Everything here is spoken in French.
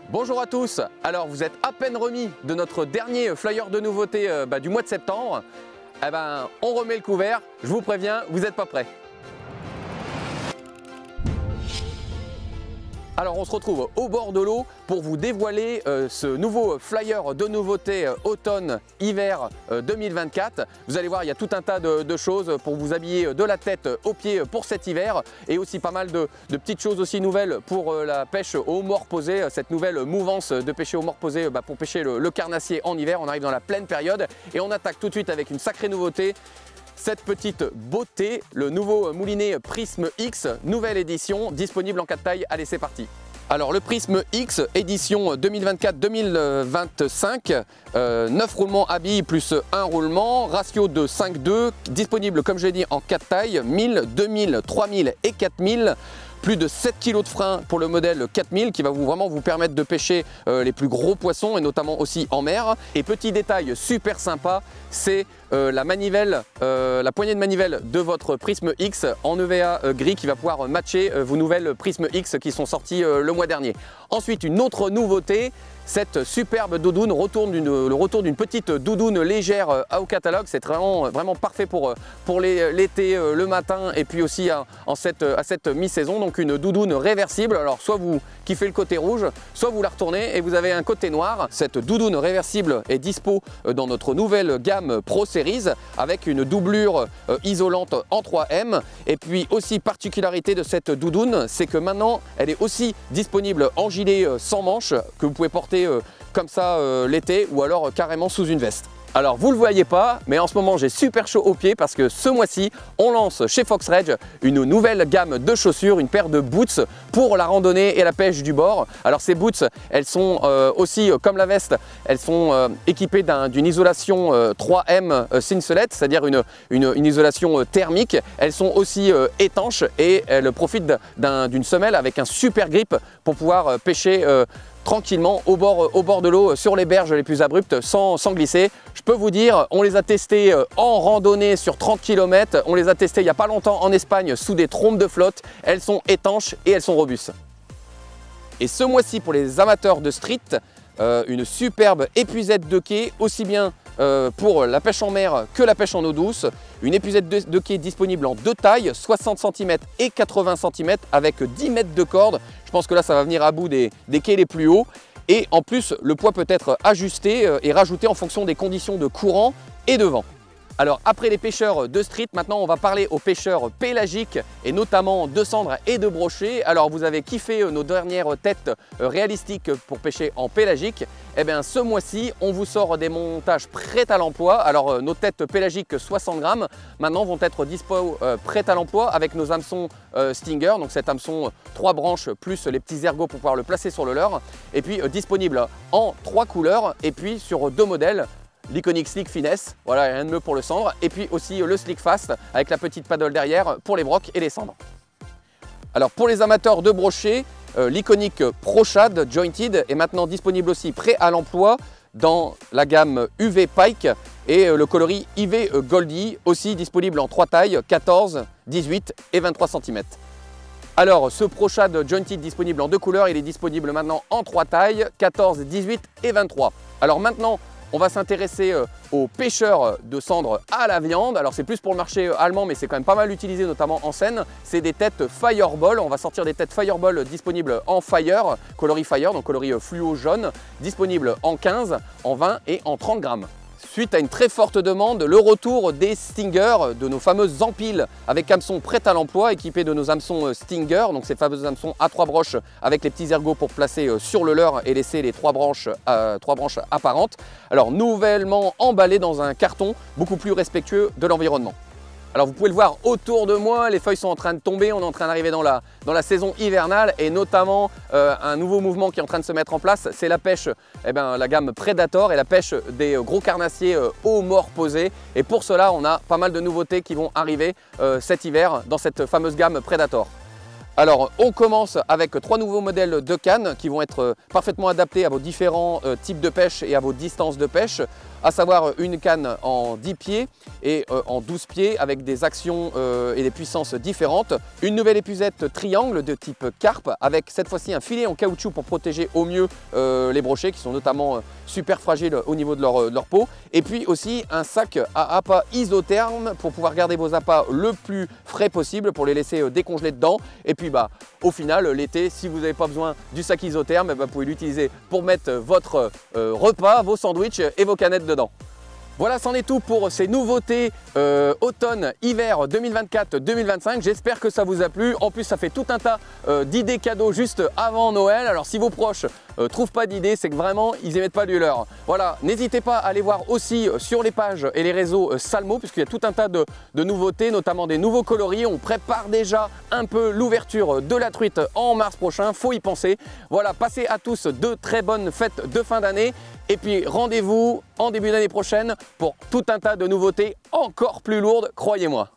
Bonjour à tous, alors vous êtes à peine remis de notre dernier flyer de nouveautés du mois de septembre. On remet le couvert, je vous préviens, vous n'êtes pas prêts. Alors on se retrouve au bord de l'eau pour vous dévoiler ce nouveau flyer de nouveautés automne-hiver 2024. Vous allez voir, il y a tout un tas de choses pour vous habiller de la tête aux pieds pour cet hiver et aussi pas mal de petites choses aussi nouvelles pour la pêche au mort posé, cette nouvelle mouvance de pêcher au mort posé pour pêcher le carnassier en hiver. On arrive dans la pleine période et on attaque tout de suite avec une sacrée nouveauté. Cette petite beauté, le nouveau moulinet Prisme X, nouvelle édition, disponible en 4 tailles. Allez, c'est parti. Alors le Prisme X, édition 2024-2025, 9 roulements à billes plus 1 roulement, ratio de 5-2, disponible comme je l'ai dit en 4 tailles, 1000, 2000, 3000 et 4000. Plus de 7 kg de frein pour le modèle 4000 qui va vraiment vous permettre de pêcher les plus gros poissons et notamment aussi en mer. Et petit détail super sympa, c'est la manivelle, la poignée de manivelle de votre Prisme X en EVA gris qui va pouvoir matcher vos nouvelles Prisme X qui sont sorties le mois dernier. Ensuite, une autre nouveauté, cette superbe doudoune, le retour d'une petite doudoune légère au catalogue. C'est vraiment parfait pour l'été, le matin et puis aussi à cette mi-saison. Donc une doudoune réversible. Alors soit vous kiffez le côté rouge, soit vous la retournez et vous avez un côté noir. Cette doudoune réversible est dispo dans notre nouvelle gamme Pro Series avec une doublure isolante en 3M. Et puis aussi particularité de cette doudoune, c'est que maintenant elle est aussi disponible en gilet sans manches que vous pouvez porter comme ça l'été ou alors carrément sous une veste. Alors vous ne le voyez pas, mais en ce moment j'ai super chaud aux pieds parce que ce mois-ci on lance chez Fox Rage une nouvelle gamme de chaussures, une paire de boots pour la randonnée et la pêche du bord. Alors ces boots, elles sont aussi comme la veste, elles sont équipées d'une isolation 3M cincelette, c'est-à-dire une isolation thermique. Elles sont aussi étanches et elles profitent d'une semelle avec un super grip pour pouvoir pêcher tranquillement au bord de l'eau, sur les berges les plus abruptes, sans glisser. Je peux vous dire, on les a testés en randonnée sur 30 km, on les a testés il n'y a pas longtemps en Espagne sous des trompes de flotte. Elles sont étanches et elles sont robustes. Et ce mois-ci, pour les amateurs de street, une superbe épuisette de quai, aussi bien pour la pêche en mer que la pêche en eau douce. Une épuisette de quai disponible en 2 tailles, 60 cm et 80 cm avec 10 mètres de corde. Je pense que là ça va venir à bout des quais les plus hauts. Et en plus le poids peut être ajusté et rajouté en fonction des conditions de courant et de vent. Alors après les pêcheurs de street, maintenant on va parler aux pêcheurs pélagiques et notamment de cendres et de brochets. Alors vous avez kiffé nos dernières têtes réalistiques pour pêcher en pélagique. Eh bien ce mois-ci on vous sort des montages prêts à l'emploi. Alors nos têtes pélagiques 60 grammes maintenant vont être dispo prêtes à l'emploi avec nos hameçons Stinger. Donc cet hameçon 3 branches plus les petits ergots pour pouvoir le placer sur le leurre. Et puis disponible en 3 couleurs et puis sur 2 modèles. L'Iconic Slick Finesse, voilà, rien de mieux pour le cendre, et puis aussi le Slick Fast avec la petite paddle derrière pour les brocs et les cendres. Alors pour les amateurs de brochets, l'Iconic Pro Shad Jointed est maintenant disponible aussi prêt à l'emploi dans la gamme UV Pike et le coloris IV Goldie, aussi disponible en 3 tailles, 14, 18 et 23 cm. Alors ce Pro Shad Jointed disponible en 2 couleurs, il est disponible maintenant en 3 tailles, 14, 18 et 23. Alors maintenant, on va s'intéresser aux pêcheurs de cendres à la viande. Alors c'est plus pour le marché allemand, mais c'est quand même pas mal utilisé, notamment en Seine. C'est des têtes Fireball. On va sortir des têtes Fireball disponibles en Fire, coloris Fire, donc coloris fluo jaune, disponibles en 15, en 20 et en 30 grammes. Suite à une très forte demande, le retour des Stinger, de nos fameuses empiles avec hameçons prêts à l'emploi, équipés de nos hameçons Stinger, donc ces fameux hameçons à 3 broches avec les petits ergots pour placer sur le leurre et laisser les 3 branches apparentes. Alors nouvellement emballés dans un carton beaucoup plus respectueux de l'environnement. Alors vous pouvez le voir autour de moi, les feuilles sont en train de tomber, on est en train d'arriver dans la saison hivernale et notamment un nouveau mouvement qui est en train de se mettre en place, c'est la pêche, la gamme Predator et la pêche des gros carnassiers au mort posé. Et pour cela, on a pas mal de nouveautés qui vont arriver cet hiver dans cette fameuse gamme Predator. Alors on commence avec 3 nouveaux modèles de cannes qui vont être parfaitement adaptés à vos différents types de pêche et à vos distances de pêche, à savoir une canne en 10 pieds et en 12 pieds avec des actions et des puissances différentes. Une nouvelle épuisette triangle de type carpe avec cette fois-ci un filet en caoutchouc pour protéger au mieux les brochets qui sont notamment super fragiles au niveau de leur peau. Et puis aussi un sac à appât isotherme pour pouvoir garder vos appâts le plus frais possible pour les laisser décongeler dedans. Et puis au final l'été, si vous n'avez pas besoin du sac isotherme, vous pouvez l'utiliser pour mettre votre repas, vos sandwichs et vos canettes dedans. Voilà, c'en est tout pour ces nouveautés automne-hiver 2024-2025. J'espère que ça vous a plu. En plus, ça fait tout un tas d'idées cadeaux juste avant Noël. Alors si vos proches trouvent pas d'idées, c'est que vraiment ils émettent pas du leur. Voilà, n'hésitez pas à aller voir aussi sur les pages et les réseaux Salmo, puisqu'il y a tout un tas de nouveautés, notamment des nouveaux coloris. On prépare déjà un peu l'ouverture de la truite en mars prochain, faut y penser. Voilà, passez à tous de très bonnes fêtes de fin d'année. Et puis rendez-vous en début d'année prochaine pour tout un tas de nouveautés encore plus lourdes, croyez-moi.